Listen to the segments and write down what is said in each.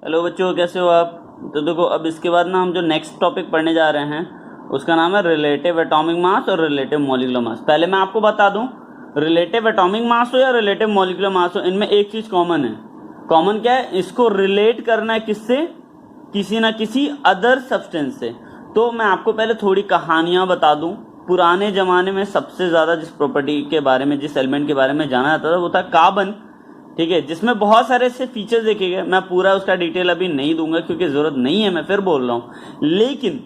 Hello बच्चों, कैसे हो आप। तो देखो, अब इसके बाद ना हम जो नेक्स्ट टॉपिक पढ़ने जा रहे हैं उसका नाम है रिलेटिव एटॉमिक मास और रिलेटिव मॉलिक्यूलर मास। पहले मैं आपको बता दूं, रिलेटिव एटॉमिक मास हो या रिलेटिव मॉलिक्यूलर मास हो, इनमें एक चीज कॉमन है। कॉमन क्या है? इसको रिलेट करना है किससे? किसी ना किसी अदर सब्सटेंस से। तो मैं आपको पहले थोड़ी कहानियां बता दूं। पुराने जमाने में सबसे ज्यादा जिस प्रॉपर्टी के बारे में, जिस एलिमेंट के बारे में जाना जाता था वो था कार्बन। ठीक है, जिसमें बहुत सारे ऐसे फीचर्स देखे गए। मैं पूरा उसका डिटेल अभी नहीं दूंगा क्योंकि जरूरत नहीं है, मैं फिर बोल रहा हूं। लेकिन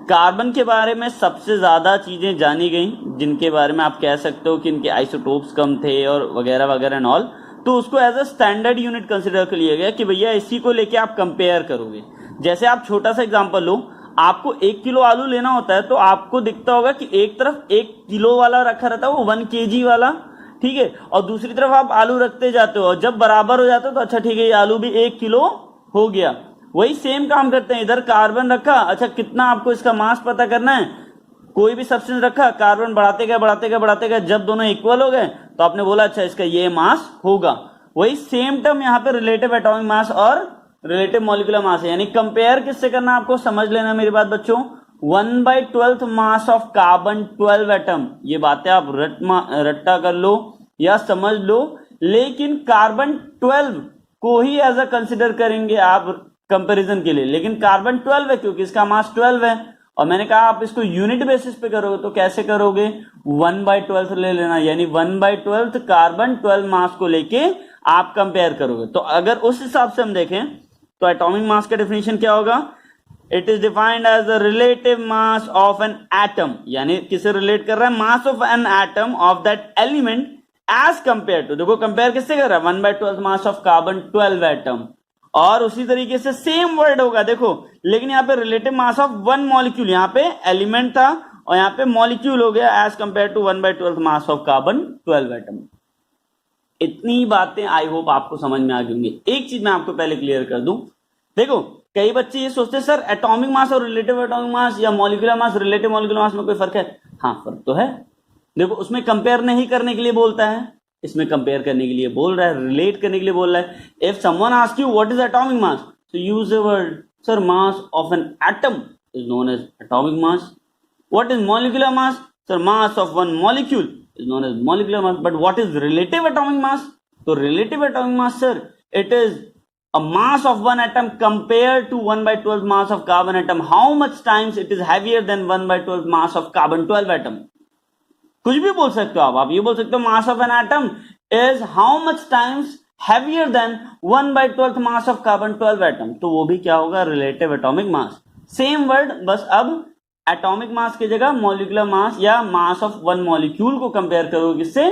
कार्बन के बारे में सबसे ज्यादा चीजें जानी गई, जिनके बारे में आप कह सकते हो कि इनके आइसोटोप्स कम थे और वगैरह वगैरह एंड ऑल। तो उसको as a standard unit consider कर लिया गया कि भैया इसी को लेके आप कंपेयर करोगे। जैसे आप छोटा सा एग्जांपल लो, आपको 1 किलो आलू लेना होता है तो आपको दिखता होगा कि एक तरफ 1 किलो वाला रखा रहता है, वो 1 kg वाला। ठीक है, और दूसरी तरफ आप आलू रखते जाते हो और जब बराबर हो जाता है तो अच्छा ठीक है, ये आलू भी 1 किलो हो गया। वही सेम काम करते हैं। इधर कार्बन रखा, अच्छा कितना आपको इसका मास पता करना है। कोई भी सब्सटेंस रखा, कार्बन बढ़ाते गए बढ़ाते गए बढ़ाते गए, जब दोनों इक्वल हो गए तो आपने बोला अच्छा इसका ये मास होगा। वही सेम टर्म यहाँ पे रिलेटिव एटॉमिक मास और रिलेटिव मॉलिक्यूलर मास है। यानी कंपेयर किससे करना, आपको समझ लेना मेरी बात बच्चों। 1/12 मास ऑफ कार्बन 12 एटम। ये बातें आप रट्टा कर लो या समझ लो, लेकिन कार्बन 12 को ही एज अ कंसिडर करेंगे आप कंपैरिजन के लिए। लेकिन कार्बन 12 है क्योंकि इसका मास 12 है। और मैंने कहा आप इसको यूनिट बेसिस पे करोगे तो कैसे करोगे, 1/12 ले लेना। यानी 1/12 कार्बन 12 मास को लेके आप कंपेयर करोगे। तो अगर उस हिसाब से हम देखें तो एटॉमिक मास का डेफिनेशन क्या होगा? It is defined as the relative mass of an atom. यानी किसे रिलेट कर रहा है? Mass of an atom of that element as compare to, देखो कंपेयर किससे कर रहा है? 1/12 मास ऑफ कार्बन 12 एटम। और उसी तरीके से सेम वर्ड होगा देखो, लेकिन यहाँ पे relative mass of one molecule, यहाँ पे एलिमेंट था और यहाँ पे मॉलिक्यूल हो गया as compare to 1/12 mass of carbon 12 एटम। इतनी बातें आई होप आपको समझ में आ गई होंगी। एक चीज मैं आपको पहले क्लियर कर दूं, देखो कई बच्चे ये सोचते हैं सर एटॉमिक मास और रिलेटिव एटॉमिक मास या molecular mass relative molecular mass में कोई फर्क है? हाँ फर्क तो है। देखो उसमें कंपेयर नहीं करने के लिए बोलता है, इसमें कंपेयर करने के लिए बोल रहा है, रिलेट करने के लिए बोल रहा है। If someone ask you what is atomic mass, so use the word, sir, mass of an atom is known as atomic mass. What is molecular mass? Sir, mass of one molecule is known as molecular mass. But what is relative atomic mass? So relative atomic mass, sir, it is a mass of one atom compared to 1/12 mass of carbon atom. How much times it is heavier than 1/12 mass of carbon 12 atom? कुछ भी बोल सकते हो आप ये बोल सकते हो mass of an atom is how much times heavier than 1/12 mass of carbon 12 atom. तो वो भी क्या होगा? Relative atomic mass. Same word, बस अब एटॉमिक मास की जगह मॉलिक्यूलर मास या मास ऑफ वन मॉलिक्यूल को कंपेयर करोगे किससे?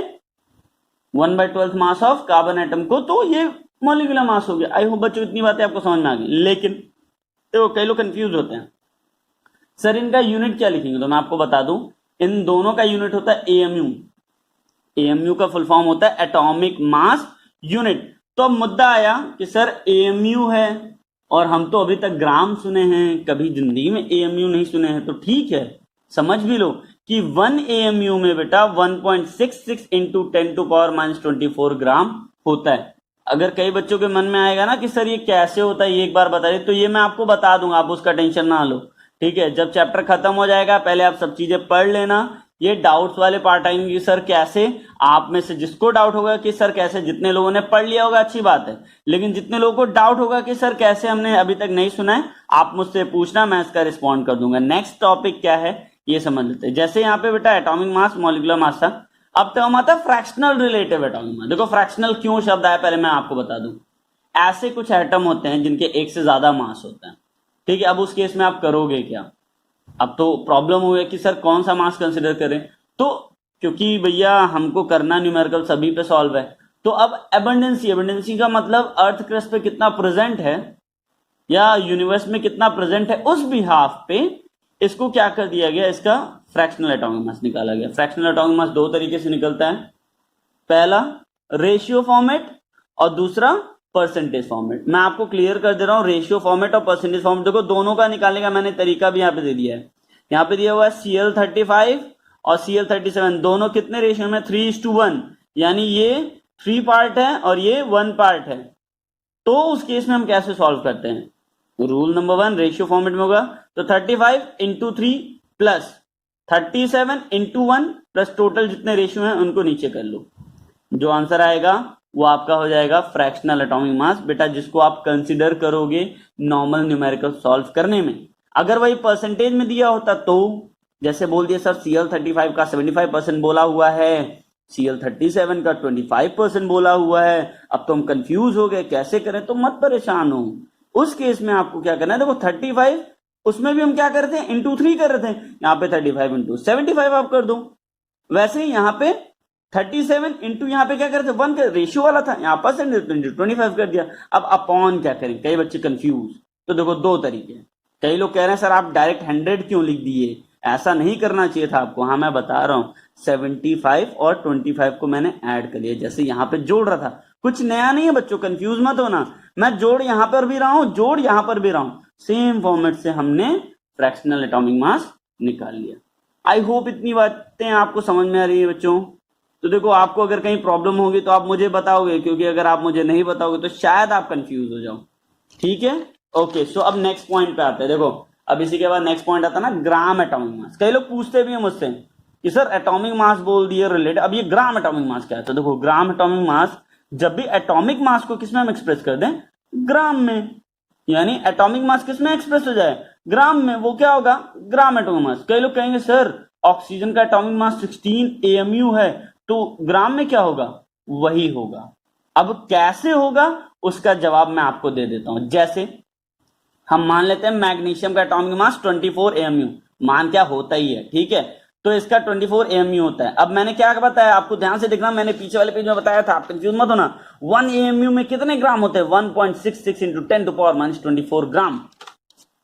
1/12 मास ऑफ कार्बन एटम को, तो ये मॉलिक्यूलर मास हो गया। आई होप बच्चों इतनी बातें आपको समझ में आ गई। लेकिन देखो कई लोग कंफ्यूज होते हैं, सर इनका यूनिट क्या लिखेंगे? तो मैं आपको बता दूं, इन दोनों का यूनिट होता है एएमयू। एएमयू का फुल फॉर्म होता है एटॉमिक मास यूनिट। तो अब मुद्दा आया कि सर एएमयू है और हम तो अभी तक ग्राम सुने हैं, कभी जिंदगी में एएमयू नहीं सुने हैं। तो ठीक है, समझ भी लो कि 1 एएमयू में बेटा 1.66 इंटू 10⁻⁻24 ग्राम होता है। अगर कई बच्चों के मन में आएगा ना कि सर ये कैसे होता है, ये एक बार बताइए, तो ये मैं आपको बता दूंगा, आप उसका टेंशन ना लो। ठीक है, जब चैप्टर खत्म हो जाएगा पहले आप सब चीजें पढ़ लेना। ये डाउट्स वाले पार्ट आएंगे सर कैसे, आप में से जिसको डाउट होगा कि सर कैसे, जितने लोगों ने पढ़ लिया होगा अच्छी बात है, लेकिन जितने लोगों को डाउट होगा कि सर कैसे हमने अभी तक नहीं सुना है, आप मुझसे पूछना, मैं इसका रिस्पॉन्ड कर दूंगा। नेक्स्ट टॉपिक क्या है ये समझ लेते हैं। जैसे यहाँ पे बेटा एटॉमिक मास मॉलिक्यूलर मास था, अब तो हम आता है फ्रैक्शनल रिलेटिव एटॉमिक मास। देखो फ्रैक्शनल क्यों शब्द आया पहले मैं आपको बता दूं। ऐसे कुछ एटम होते हैं जिनके एक से ज्यादा मास होता है। ठीक है, अब उस केस में आप करोगे क्या? अब तो प्रॉब्लम हो गया कि सर कौन सा मास कंसिडर करें। तो क्योंकि भैया हमको करना न्यूमेरिकल सभी पे सॉल्व है, तो अब एबंडेंसी का मतलब अर्थ क्रस्ट पे कितना प्रेजेंट है या यूनिवर्स में कितना प्रेजेंट है, उस बिहाफ पे इसको क्या कर दिया गया, इसका फ्रैक्शनल एटॉमिक मास निकाला गया। फ्रैक्शनल एटॉमिक मास दो तरीके से निकलता है, पहला रेशियो फॉर्मेट और दूसरा परसेंटेज फॉर्मेट। मैं आपको क्लियर कर दे रहा हूं, रेशियो फॉर्मेट और परसेंटेज फॉर्मेट देखो दोनों का निकालने का मैंने तरीका भी यहाँ पे दे दिया है। यहाँ पे दिया हुआ है Cl35 और Cl37, दोनों कितने रेशियो में? 3:1, यानी ये 3 पार्ट है और ये 1 पार्ट है। तो उस केस में हम कैसे सॉल्व करते हैं? रूल नंबर 1 रेशियो फॉर्मेट में होगा, तो 35 into 3 plus 37 into 1 plus total जितने रेशियो हैं उनको नीचे कर लो। जो आंसर आएगा वो आपका हो जाएगा फ्रैक्शनल एटॉमिक मास बेटा, जिसको आप कंसिडर करोगे नॉर्मल न्यूमेरिकल सॉल्व करने में। अगर वही परसेंटेज में दिया होता तो जैसे बोल दिया सर Cl35 का 75% बोला हुआ है, Cl37 का 25% बोला हुआ है, अब तो हम कंफ्यूज हो गए कैसे करें, तो मत परेशान हो। उस केस में आपको क्या करना है, देखो 35 उसमें भी हम क्या करते हैं इंटू 3 कर रहे थे, यहाँ पे 35 इंटू 75 आप कर दो। वैसे ही यहाँ पे 37 इंटू यहाँ पे क्या करते 1 का रेशियो वाला था, यहाँ पर 25 कर दिया। अब अपॉन क्या करें, कई बच्चे कंफ्यूज। तो देखो दो तरीके, कई लोग कह रहे हैं सर आप डायरेक्ट 100 क्यों लिख दिए, ऐसा नहीं करना चाहिए था आपको। हाँ मैं बता रहा हूँ 75 और 25 को मैंने ऐड कर लिया, जैसे यहाँ पे जोड़ रहा था, कुछ नया नहीं है बच्चों, कंफ्यूज मत होना। मैं जोड़ यहाँ पर भी रहा हूँ, जोड़ यहाँ पर भी रहा हूँ, सेम फॉर्मेट से हमने फ्रैक्शनल एटॉमिक मास निकाल लिया। आई होप इतनी बातें आपको समझ में आ रही है बच्चों। तो देखो आपको अगर कहीं प्रॉब्लम होगी तो आप मुझे बताओगे, क्योंकि अगर आप मुझे नहीं बताओगे तो शायद आप कंफ्यूज हो जाओ। ठीक है, ओके। सो अब नेक्स्ट पॉइंट पे आते हैं। देखो अब इसी के बाद नेक्स्ट पॉइंट आता है ना ग्राम एटॉमिक मास। कई लोग पूछते भी हैं मुझसे कि सर एटॉमिक मास बोल दिए रिलेटेड, अब ये ग्राम एटॉमिक मास क्या है। तो देखो ग्राम एटॉमिक मास, जब भी एटॉमिक मास को किसमें हम एक्सप्रेस कर दें, ग्राम में, यानी एटॉमिक मास किसमें एक्सप्रेस हो जाए, ग्राम में, वो क्या होगा ग्राम एटॉमिक मास। कई लोग कहेंगे सर ऑक्सीजन का एटॉमिक मास 16 AMU है, तो ग्राम में क्या होगा, वही होगा। अब कैसे होगा उसका जवाब मैं आपको दे देता हूं। जैसे हम मान लेते हैं मैग्नीशियम का एटॉमिक मास 24 AMU, मान क्या होता ही है, ठीक है, तो इसका 24 AMU होता है। अब मैंने क्या बताया आपको, ध्यान से देखना, मैंने पीछे वाले पेज में बताया था, आप कंफ्यूज मत होना। 1 AMU में कितने ग्राम होते हैं, 1.66 इंटू 10⁻⁻⁴ ग्राम,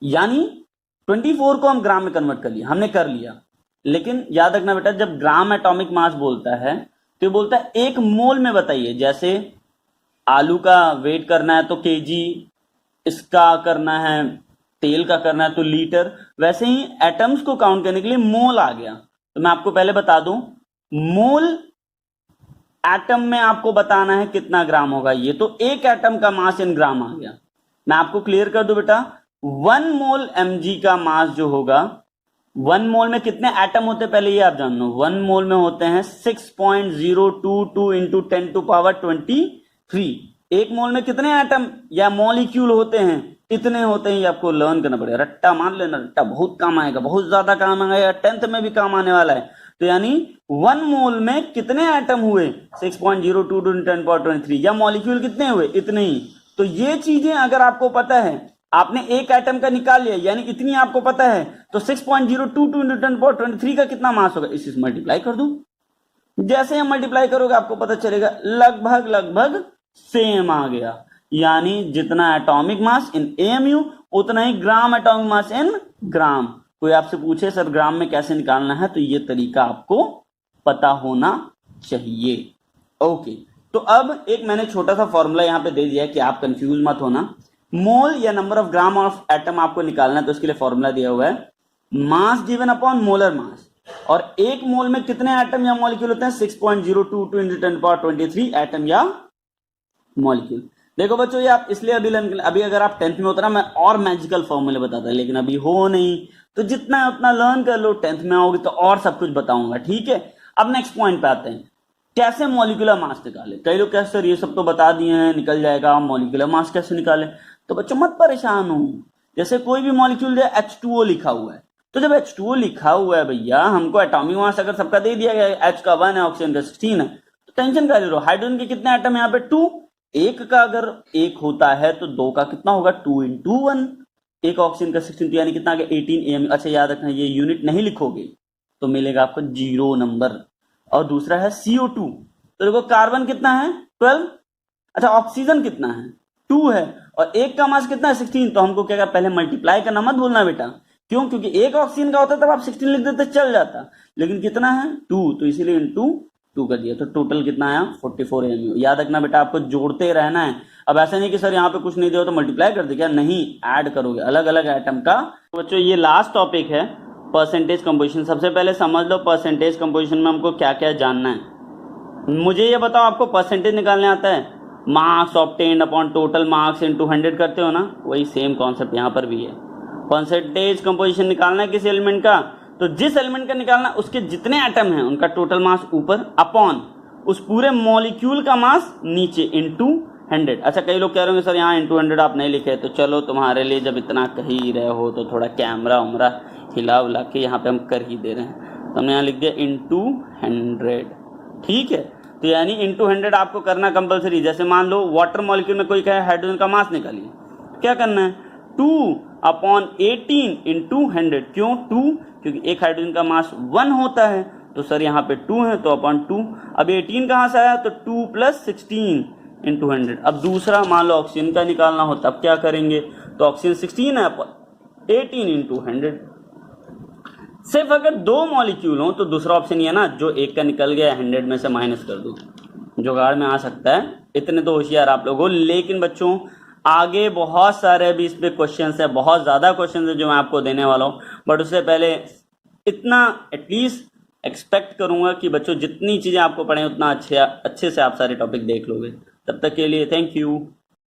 यानी 24 को हम ग्राम में कन्वर्ट कर लिया, हमने कर लिया। लेकिन याद रखना बेटा, जब ग्राम एटॉमिक मास बोलता है तो बोलता है 1 मोल में बताइए। जैसे आलू का वेट करना है तो केजी, इसका करना है, तेल का करना है तो लीटर। वैसे ही एटम्स को काउंट करने के लिए मोल आ गया। तो मैं आपको पहले बता दूं, मोल एटम में आपको बताना है कितना ग्राम होगा, ये तो एक एटम का मास इन ग्राम आ गया। मैं आपको क्लियर कर दूं बेटा, 1 मोल mg का मास जो होगा, 1 मोल में कितने एटम होते हैं पहले ये आप जान लो। 1 मोल में होते हैं 6.022 इंटू 10⁻23। एक मोल में कितने एटम या मॉलिक्यूल होते हैं, इतने होते हैं। ये आपको लर्न करना पड़ेगा, रट्टा मान लेना, रट्टा बहुत काम आएगा, बहुत ज्यादा काम आएगा, 10th में भी काम आने वाला है। तो यानी 1 मोल में कितने एटम हुए, 6.022 इंटू 10⁻23, या मॉलिक्यूल कितने हुए, इतने ही। तो ये चीजें अगर आपको पता है, आपने एक एटम का निकाल लिया, यानी इतनी आपको पता है, तो 6.022 इंटू 10⁻23 का कितना मास होगा, इसी मल्टीप्लाई कर दो। जैसे हम मल्टीप्लाई करोगे आपको पता चलेगा लगभग सेम आ गया। यानी जितना एटॉमिक मास इन AMU उतना ही ग्राम एटॉमिक मास इन ग्राम। कोई आपसे पूछे सर ग्राम में कैसे निकालना है, तो ये तरीका आपको पता होना चाहिए। ओके, तो अब एक मैंने छोटा सा फॉर्मूला यहां पे दे दिया है कि आप कंफ्यूज मत होना। मोल या number of gram of atom आपको निकालना है, तो उसके लिए फॉर्मूला दिया हुआ है mass given upon molar mass. और एक मोल में कितने एटम या मॉलिक्यूल होते हैं, 6.022 इंटू 10⁻23 एटम या मॉलिक्यूल। देखो बच्चों ये आप इसलिए अभी अगर आप 10th में होता ना, मैं और मैजिकल फॉर्मूले बताता, लेकिन अभी हो नहीं, तो जितना है उतना लर्न कर लो, 10th में आओगे तो और सब कुछ बताऊंगा, ठीक है। अब नेक्स्ट पॉइंट पे आते हैं, कैसे मॉलिक्यूलर मास निकाले। कई लोग कहते सर ये सब तो बता दिए हैं, निकल जाएगा, मॉलिक्यूलर मास कैसे निकाले। तो बच्चों मत परेशान हो, जैसे कोई भी मॉलिक्यूल दे, H2O लिखा हुआ है, तो जब H2O लिखा हुआ है भैया, हमको एटॉमिक मास अगर सबका दे दिया गया, H का 1 है, ऑक्सीजन का 16 है, तो टेंशन का ले लो। हाइड्रोजन के कितने एटम है यहाँ पे, 2। एक का अगर 1 होता है तो 2 का कितना होगा, 2 इंटू 1। एक ऑक्सीजन का 16, तो यानी कितना आ गया 18 AMU। अच्छा याद रखना, ये यूनिट नहीं लिखोगे तो मिलेगा आपको 0 नंबर। और दूसरा है CO2, तो देखो कार्बन कितना है 12, अच्छा ऑक्सीजन कितना है 2 है, और एक का मास कितना है 16। तो हमको क्या पहले मल्टीप्लाई करना मत भूलना बेटा, क्यों, क्योंकि एक ऑक्सीजन का होता तब आप 16 लिख देते चल जाता, लेकिन कितना है 2, तो इसीलिए इंटू 2 कर दिया। तो टोटल कितना आया 44 AMU। याद रखना बेटा, आपको जोड़ते रहना है। अब ऐसा नहीं कि सर यहाँ पे कुछ नहीं दिया तो मल्टीप्लाई कर दे, क्या नहीं, ऐड करोगे अलग अलग आइटम का। तो बच्चों ये लास्ट टॉपिक है परसेंटेज कंपोजिशन। सबसे पहले समझ लो परसेंटेज कंपोजिशन में हमको क्या क्या जानना है। मुझे ये बताओ, आपको परसेंटेज निकालने आता है? Marks obtained upon total marks into 100 करते हो ना, वही सेम कॉन्सेप्ट यहाँ पर भी है। परसेंटेज कंपोजिशन निकालना है किसी एलिमेंट का, तो जिस एलिमेंट का निकालना उसके जितने एटम हैं उनका टोटल मास ऊपर अपॉन उस पूरे मॉलिक्यूल का मास नीचे इनटू 100। अच्छा, कई लोग कह रहे होंगे सर यहाँ इनटू 100 आप नहीं लिखे, तो चलो तुम्हारे लिए जब इतना कह ही रहे हो तो थोड़ा कैमरा उमरा हिला उला के यहाँ पे हम कर ही दे रहे हैं, तो हमने यहाँ लिख दिया इनटू 100। ठीक है, तो यानी इनटू 100 आपको करना कंपलसरी। जैसे मान लो वाटर मॉलिक्यूल में कोई कहे हाइड्रोजन का मास निकालिए, क्या करना है 2/18 इंटू 100। क्यों 2? क्योंकि एक हाइड्रोजन का मास 1 होता है, तो सर यहाँ पे 2 है तो अपॉन 2। अब 18 कहाँ से आया, तो 2 + 16 इंटू 100। अब दूसरा मान लो ऑक्सीजन का निकालना हो, तब क्या करेंगे, तो ऑक्सीजन 16 है अपॉन 18 इंटू 100। सिर्फ अगर दो मॉलिक्यूल हो तो दूसरा ऑप्शन ये है ना, जो एक का निकल गया 100 में से माइनस कर दो, जुगाड़ में आ सकता है। इतने तो होशियार आप लोगों। लेकिन बच्चों आगे बहुत सारे अभी इस पे क्वेश्चन है, बहुत ज़्यादा क्वेश्चन है जो मैं आपको देने वाला हूँ, बट उससे पहले इतना एटलीस्ट एक्सपेक्ट करूँगा कि बच्चों जितनी चीज़ें आपको पढ़ें उतना अच्छे से आप सारे टॉपिक देख लोगे। तब तक के लिए थैंक यू।